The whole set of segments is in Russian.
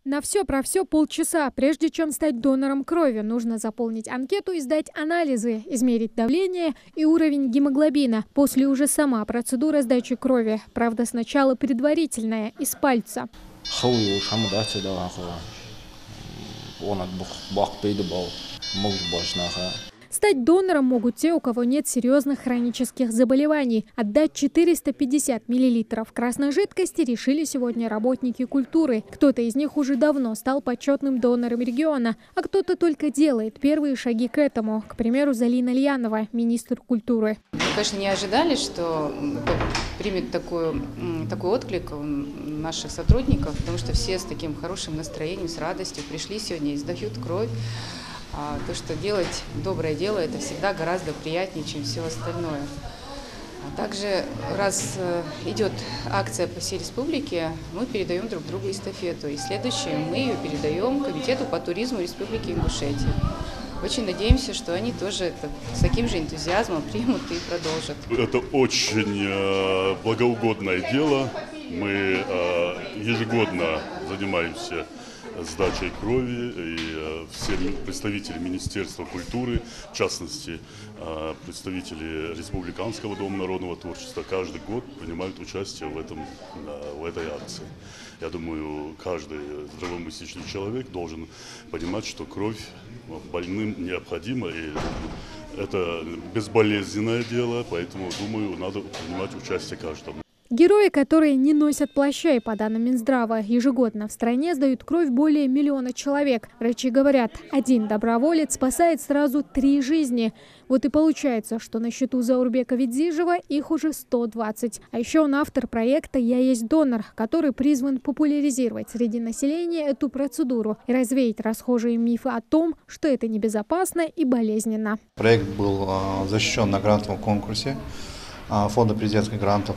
На все про все полчаса. Прежде чем стать донором крови, нужно заполнить анкету и сдать анализы, измерить давление и уровень гемоглобина. После уже сама процедура сдачи крови. Правда, сначала предварительная, из пальца. Стать донором могут те, у кого нет серьезных хронических заболеваний. Отдать 450 миллилитров красной жидкости решили сегодня работники культуры. Кто-то из них уже давно стал почетным донором региона, а кто-то только делает первые шаги к этому. К примеру, Залина Ильянова, министр культуры. Мы, конечно, не ожидали, что примет такой отклик у наших сотрудников, потому что все с таким хорошим настроением, с радостью пришли сегодня и сдают кровь. А то, что делать доброе дело, это всегда гораздо приятнее, чем все остальное. А также, раз идет акция по всей республике, мы передаем друг другу эстафету. И следующее мы ее передаем Комитету по туризму Республики Ингушетия. Очень надеемся, что они тоже это с таким же энтузиазмом примут и продолжат. Это очень благоугодное дело. Мы ежегодно занимаемся сдачей крови, и все представители Министерства культуры, в частности, представители Республиканского дома народного творчества, каждый год принимают участие в этой акции. Я думаю, каждый здравомыслящий человек должен понимать, что кровь больным необходима, и это безболезненное дело, поэтому, думаю, надо принимать участие каждому. Герои, которые не носят плаща, и по данным Минздрава, ежегодно в стране сдают кровь более 1 миллиона человек. Врачи говорят, один доброволец спасает сразу 3 жизни. Вот и получается, что на счету Заурбека Ведзижева их уже 120. А еще он автор проекта «Я есть донор», который призван популяризировать среди населения эту процедуру и развеять расхожие мифы о том, что это небезопасно и болезненно. Проект был защищен на грантовом конкурсе. Фонда президентских грантов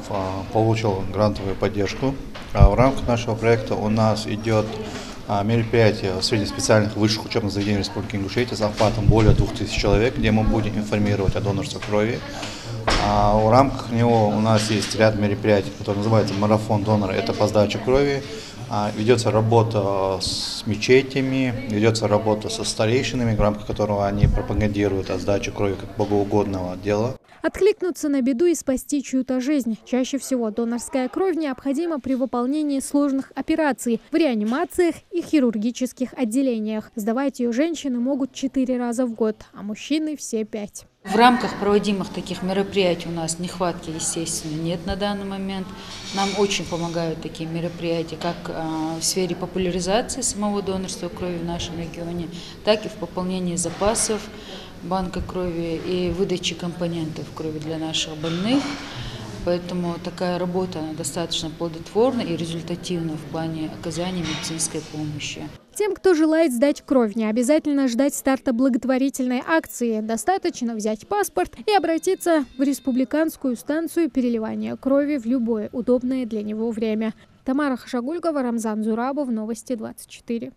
получил грантовую поддержку. В рамках нашего проекта у нас идет мероприятие среднеспециальных высших учебных заведений Республики Ингушетия с охватом более 2000 человек, где мы будем информировать о донорстве крови. В рамках него у нас есть ряд мероприятий, которые называются «Марафон донора». Это по сдаче крови. Ведется работа с мечетями, ведется работа со старейшинами, в рамках которого они пропагандируют о сдаче крови как богоугодного дела. Откликнуться на беду и спасти чью-то жизнь. Чаще всего донорская кровь необходима при выполнении сложных операций в реанимациях и хирургических отделениях. Сдавать ее женщины могут 4 раза в год, а мужчины все 5. В рамках проводимых таких мероприятий у нас нехватки, естественно, нет на данный момент. Нам очень помогают такие мероприятия, как в сфере популяризации самого донорства крови в нашем регионе, так и в пополнении запасов банка крови и выдачи компонентов крови для наших больных. Поэтому такая работа достаточно плодотворна и результативна в плане оказания медицинской помощи. Тем, кто желает сдать кровь, не обязательно ждать старта благотворительной акции. Достаточно взять паспорт и обратиться в республиканскую станцию переливания крови в любое удобное для него время. Тамара Хашагульгова, Рамзан Зурабов, Новости 24.